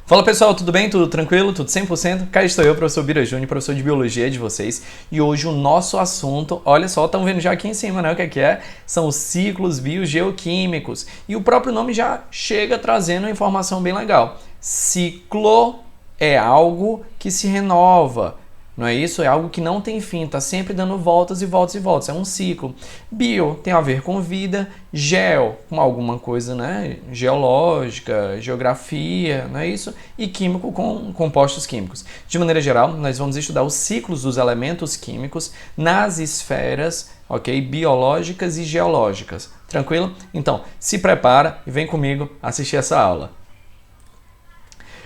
Fala pessoal, tudo bem? Tudo tranquilo? Tudo 100%? Cá estou eu, professor Bira Júnior, professor de Biologia de vocês. E hoje o nosso assunto, olha só, estão vendo já aqui em cima, né? O que é? São os ciclos biogeoquímicos. E o próprio nome já chega trazendo uma informação bem legal. Ciclo é algo que se renova. Não é isso? É algo que não tem fim, está sempre dando voltas e voltas e voltas. É um ciclo. Bio tem a ver com vida, geo com alguma coisa, né? Geológica, geografia, não é isso? E químico com compostos químicos. De maneira geral, nós vamos estudar os ciclos dos elementos químicos nas esferas, ok? Biológicas e geológicas. Tranquilo? Então, se prepara e vem comigo assistir essa aula.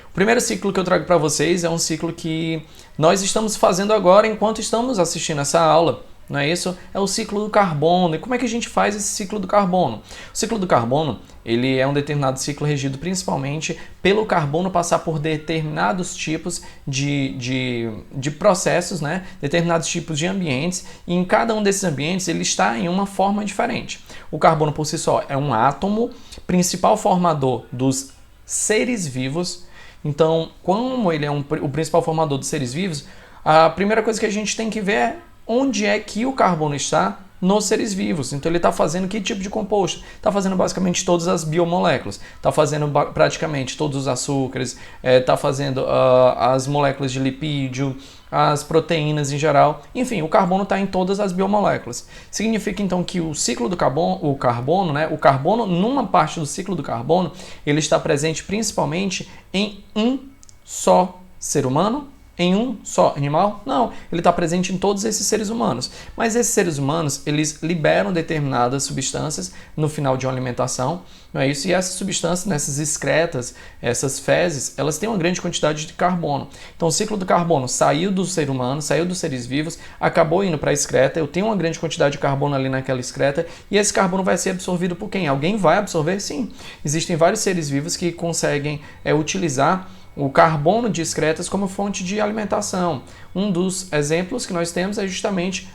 O primeiro ciclo que eu trago para vocês é um ciclo que nós estamos fazendo agora enquanto estamos assistindo essa aula, não é isso? É o ciclo do carbono. E como é que a gente faz esse ciclo do carbono? O ciclo do carbono, ele é um determinado ciclo regido principalmente pelo carbono passar por determinados tipos de processos, né? Determinados tipos de ambientes, e em cada um desses ambientes ele está em uma forma diferente. O carbono por si só é um átomo, principal formador dos seres vivos. Então, como ele é o principal formador dos seres vivos, a primeira coisa que a gente tem que ver é onde é que o carbono está nos seres vivos. Então, ele está fazendo que tipo de composto? Está fazendo basicamente todas as biomoléculas, está fazendo praticamente todos os açúcares, está fazendo as moléculas de lipídio, as proteínas em geral. Enfim, o carbono está em todas as biomoléculas. Significa então que o ciclo do carbono, né, o carbono numa parte do ciclo do carbono, ele está presente principalmente em um só ser humano, em um só animal? Não, ele está presente em todos esses seres humanos. Mas esses seres humanos, eles liberam determinadas substâncias no final de uma alimentação, não é isso? E essas substâncias, nessas excretas, essas fezes, elas têm uma grande quantidade de carbono. Então o ciclo do carbono saiu do ser humano, saiu dos seres vivos, acabou indo para a excreta, eu tenho uma grande quantidade de carbono ali naquela excreta, e esse carbono vai ser absorvido por quem? Alguém vai absorver? Sim. Existem vários seres vivos que conseguem utilizar o carbono de excretas como fonte de alimentação. Um dos exemplos que nós temos é justamente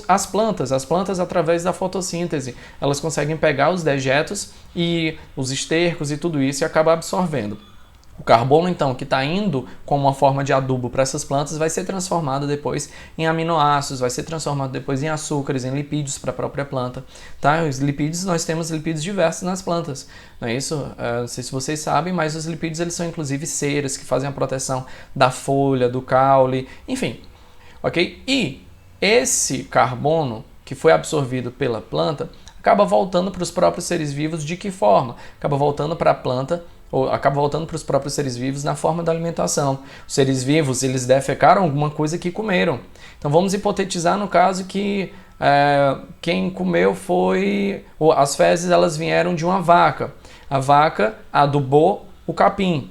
as plantas. As plantas, através da fotossíntese, elas conseguem pegar os dejetos e os estercos e tudo isso e acaba absorvendo. O carbono, então, que está indo como uma forma de adubo para essas plantas, vai ser transformado depois em aminoácidos, vai ser transformado depois em açúcares, em lipídios para a própria planta. Tá? Os lipídios, nós temos lipídios diversos nas plantas, não é isso? Não sei se vocês sabem, mas os lipídios eles são inclusive ceras que fazem a proteção da folha, do caule, enfim. Ok? E esse carbono que foi absorvido pela planta acaba voltando para os próprios seres vivos de que forma? Acaba voltando para a planta, ou acaba voltando para os próprios seres vivos na forma da alimentação. Os seres vivos, eles defecaram alguma coisa que comeram. Então vamos hipotetizar no caso que quem comeu foi... as fezes elas vieram de uma vaca. A vaca adubou o capim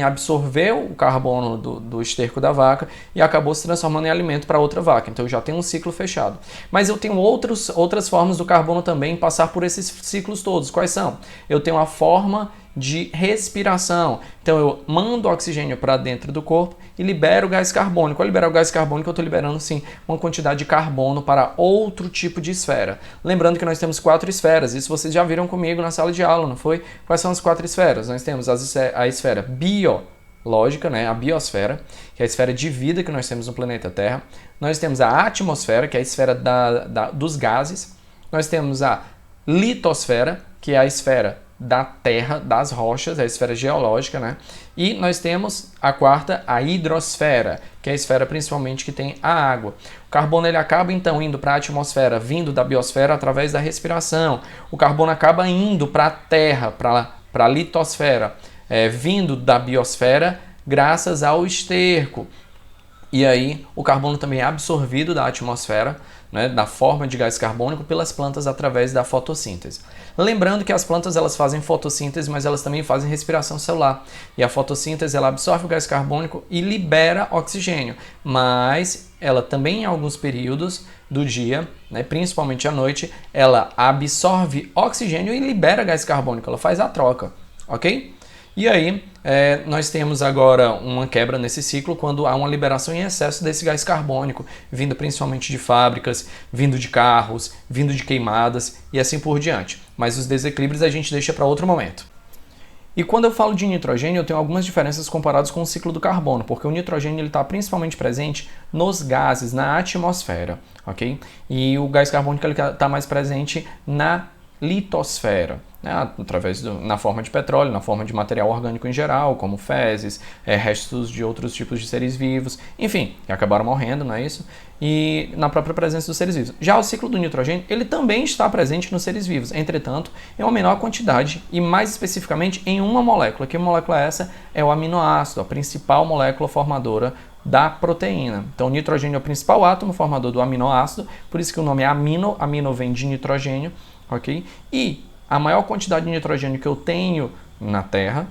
absorveu o carbono do esterco da vaca e acabou se transformando em alimento para outra vaca. Então eu já tenho um ciclo fechado. Mas eu tenho outras formas do carbono também passar por esses ciclos todos. Quais são? Eu tenho a forma de respiração. Então eu mando oxigênio para dentro do corpo e libero o gás carbônico. Ao liberar o gás carbônico, eu estou liberando sim uma quantidade de carbono para outro tipo de esfera. Lembrando que nós temos 4 esferas. Isso vocês já viram comigo na sala de aula, não foi? Quais são as 4 esferas? Nós temos a esfera biológica, né? A biosfera, que é a esfera de vida que nós temos no planeta Terra. Nós temos a atmosfera, que é a esfera dos gases. Nós temos a litosfera, que é a esfera da terra, das rochas, é a esfera geológica, né? E nós temos a quarta, a hidrosfera, que é a esfera principalmente que tem a água. O carbono ele acaba então indo para a atmosfera, vindo da biosfera através da respiração. O carbono acaba indo para a terra, para a litosfera, vindo da biosfera graças ao esterco. E aí o carbono também é absorvido da atmosfera, né, da forma de gás carbônico pelas plantas através da fotossíntese. Lembrando que as plantas elas fazem fotossíntese, mas elas também fazem respiração celular. E a fotossíntese ela absorve o gás carbônico e libera oxigênio. Mas ela também em alguns períodos do dia, né, principalmente à noite, ela absorve oxigênio e libera gás carbônico. Ela faz a troca, ok? E aí, nós temos agora uma quebra nesse ciclo quando há uma liberação em excesso desse gás carbônico, vindo principalmente de fábricas, vindo de carros, vindo de queimadas e assim por diante. Mas os desequilíbrios a gente deixa para outro momento. E quando eu falo de nitrogênio, eu tenho algumas diferenças comparadas com o ciclo do carbono, porque o nitrogênio está principalmente presente nos gases, na atmosfera, ok? E o gás carbônico está mais presente na litosfera, né? Na forma de petróleo, na forma de material orgânico em geral, como fezes, restos de outros tipos de seres vivos, enfim, que acabaram morrendo, não é isso? E na própria presença dos seres vivos. Já o ciclo do nitrogênio, ele também está presente nos seres vivos, entretanto, em uma menor quantidade e mais especificamente em uma molécula. Que molécula é essa? É o aminoácido, a principal molécula formadora da proteína. Então, o nitrogênio é o principal átomo formador do aminoácido, por isso que o nome é amino, amino vem de nitrogênio, ok? E a maior quantidade de nitrogênio que eu tenho na Terra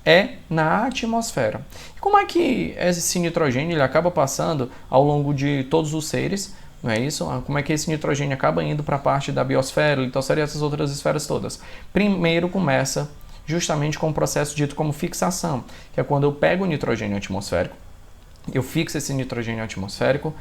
é na atmosfera. E como é que esse nitrogênio ele acaba passando ao longo de todos os seres, não é isso? Como é que esse nitrogênio acaba indo para a parte da biosfera, litosfera e essas outras esferas todas? Primeiro começa justamente com o processo dito como fixação, que é quando eu pego o nitrogênio atmosférico, eu fixo esse nitrogênio atmosférico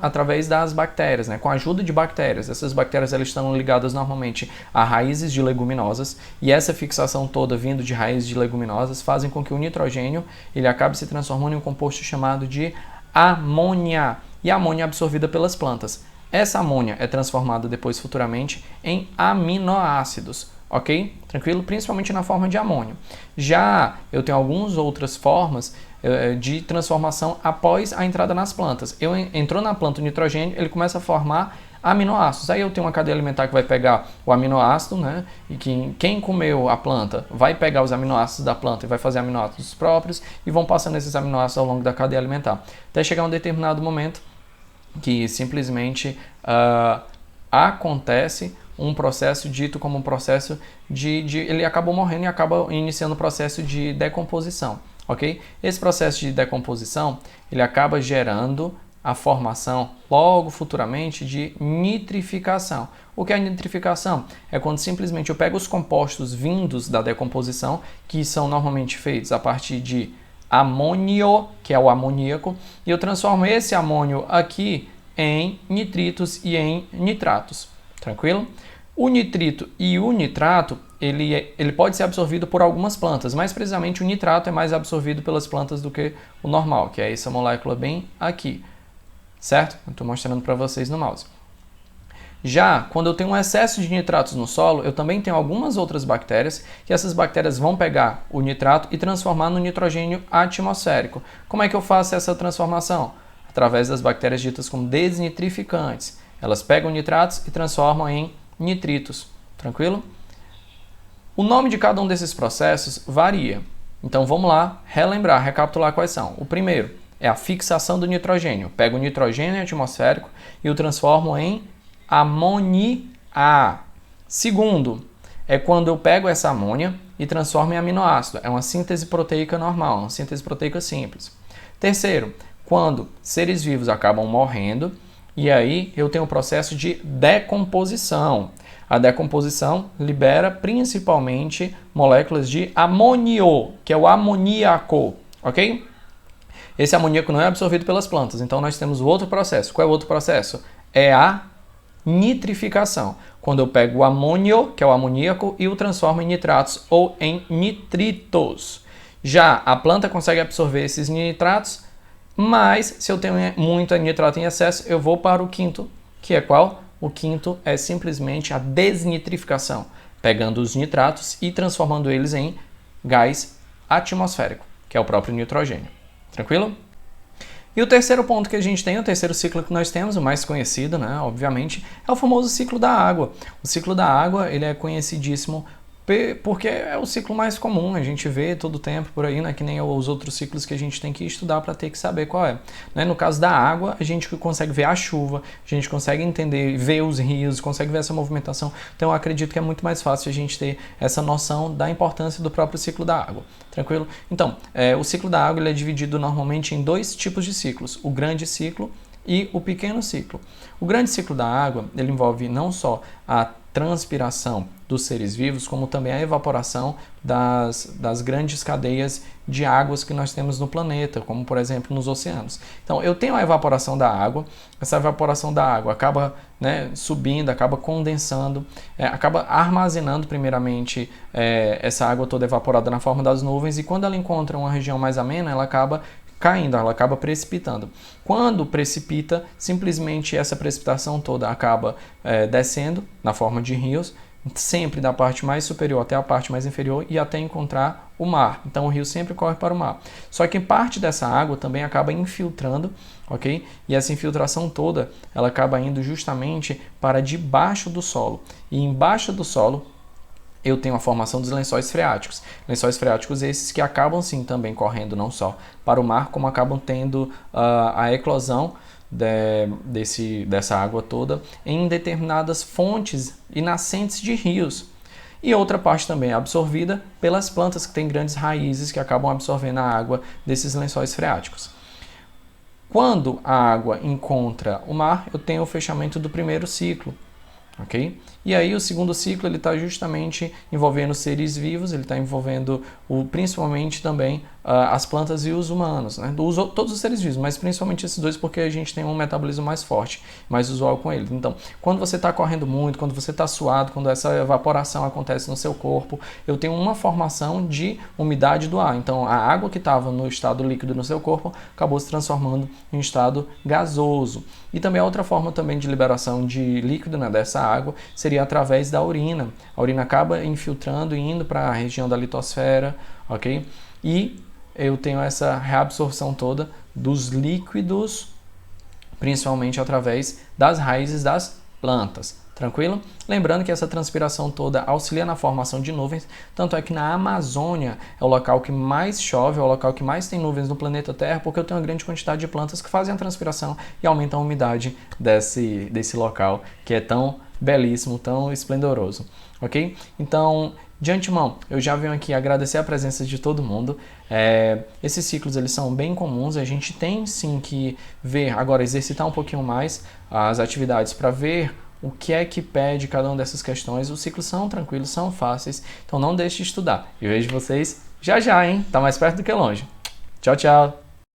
através das bactérias, né? Com a ajuda de bactérias. Essas bactérias elas estão ligadas normalmente a raízes de leguminosas e essa fixação toda vindo de raízes de leguminosas fazem com que o nitrogênio ele acabe se transformando em um composto chamado de amônia. E a amônia é absorvida pelas plantas. Essa amônia é transformada depois futuramente em aminoácidos. Ok? Tranquilo? Principalmente na forma de amônio. Já eu tenho algumas outras formas de transformação após a entrada nas plantas. Entrou na planta o nitrogênio, ele começa a formar aminoácidos. Aí eu tenho uma cadeia alimentar que vai pegar o aminoácido, né? E quem comeu a planta vai pegar os aminoácidos da planta e vai fazer aminoácidos próprios e vão passando esses aminoácidos ao longo da cadeia alimentar. Até chegar um determinado momento que simplesmente acontece um processo dito como um processo ele acabou morrendo e acaba iniciando o processo de decomposição, ok? Esse processo de decomposição, ele acaba gerando a formação, logo futuramente, de nitrificação. O que é nitrificação? É quando simplesmente eu pego os compostos vindos da decomposição, que são normalmente feitos a partir de amônio, que é o amoníaco, e eu transformo esse amônio aqui em nitritos e em nitratos. Tranquilo? O nitrito e o nitrato, ele pode ser absorvido por algumas plantas, mais precisamente o nitrato é mais absorvido pelas plantas do que o normal, que é essa molécula bem aqui, certo? Eu estou mostrando para vocês no mouse. Já quando eu tenho um excesso de nitratos no solo, eu também tenho algumas outras bactérias, que essas bactérias vão pegar o nitrato e transformar no nitrogênio atmosférico. Como é que eu faço essa transformação? Através das bactérias ditas como desnitrificantes. Elas pegam nitratos e transformam em nitritos, tranquilo? O nome de cada um desses processos varia. Então vamos lá relembrar, recapitular quais são. O primeiro é a fixação do nitrogênio. Eu pego o nitrogênio atmosférico e o transformo em amônia. Segundo, é quando eu pego essa amônia e transformo em aminoácido. É uma síntese proteica normal, uma síntese proteica simples. Terceiro, quando seres vivos acabam morrendo, e aí eu tenho o processo de decomposição. A decomposição libera principalmente moléculas de amônio, que é o amoníaco, ok? Esse amoníaco não é absorvido pelas plantas, então nós temos o outro processo. Qual é o outro processo? É a nitrificação, quando eu pego o amônio, que é o amoníaco, e o transformo em nitratos ou em nitritos. Já a planta consegue absorver esses nitratos, mas se eu tenho muito nitrato em excesso, eu vou para o quinto, que é qual? O quinto é simplesmente a desnitrificação, pegando os nitratos e transformando eles em gás atmosférico, que é o próprio nitrogênio. Tranquilo? E o terceiro ponto que a gente tem, o terceiro ciclo que nós temos, o mais conhecido, né, obviamente, é o famoso ciclo da água. O ciclo da água, ele é conhecidíssimo porque é o ciclo mais comum, a gente vê todo o tempo por aí, né, que nem os outros ciclos que a gente tem que estudar para ter que saber qual é. Né? No caso da água, a gente consegue ver a chuva, a gente consegue entender, ver os rios, consegue ver essa movimentação, então eu acredito que é muito mais fácil a gente ter essa noção da importância do próprio ciclo da água, tranquilo? Então, o ciclo da água ele é dividido normalmente em dois tipos de ciclos, o grande ciclo e o pequeno ciclo. O grande ciclo da água, ele envolve não só a transpiração dos seres vivos, como também a evaporação das grandes cadeias de águas que nós temos no planeta, como por exemplo nos oceanos. Então eu tenho a evaporação da água, essa evaporação da água acaba subindo, acaba condensando, acaba armazenando primeiramente essa água toda evaporada na forma das nuvens, e quando ela encontra uma região mais amena, ela acaba caindo, ela acaba precipitando. Quando precipita, simplesmente essa precipitação toda acaba descendo na forma de rios, sempre da parte mais superior até a parte mais inferior e até encontrar o mar. Então o rio sempre corre para o mar. Só que parte dessa água também acaba infiltrando, ok? E essa infiltração toda, ela acaba indo justamente para debaixo do solo. E embaixo do solo eu tenho a formação dos lençóis freáticos. Lençóis freáticos esses que acabam sim também correndo não só para o mar, como acabam tendo a eclosão dessa água toda em determinadas fontes e nascentes de rios. E outra parte também é absorvida pelas plantas que têm grandes raízes que acabam absorvendo a água desses lençóis freáticos. Quando a água encontra o mar, eu tenho o fechamento do primeiro ciclo. Okay? E aí o segundo ciclo ele está justamente envolvendo seres vivos, ele está envolvendo principalmente também as plantas e os humanos, né? Todos os seres vivos, mas principalmente esses dois porque a gente tem um metabolismo mais forte, mais usual com eles. Então, quando você está correndo muito, quando você está suado, quando essa evaporação acontece no seu corpo, eu tenho uma formação de umidade do ar. Então, a água que estava no estado líquido no seu corpo acabou se transformando em estado gasoso. E também a outra forma também de liberação de líquido, né, dessa água seria através da urina. A urina acaba infiltrando e indo para a região da litosfera, ok? E eu tenho essa reabsorção toda dos líquidos, principalmente através das raízes das plantas. Tranquilo? Lembrando que essa transpiração toda auxilia na formação de nuvens, tanto é que na Amazônia é o local que mais chove, é o local que mais tem nuvens no planeta Terra, porque eu tenho uma grande quantidade de plantas que fazem a transpiração e aumentam a umidade desse local, que é tão belíssimo, tão esplendoroso, ok? Então, de antemão, eu já venho aqui agradecer a presença de todo mundo. Esses ciclos eles são bem comuns, a gente tem sim que ver, agora exercitar um pouquinho mais as atividades para ver o que é que pede cada uma dessas questões. Os ciclos são tranquilos, são fáceis, então não deixe de estudar. E vejo vocês já já, hein? Tá mais perto do que longe. Tchau, tchau!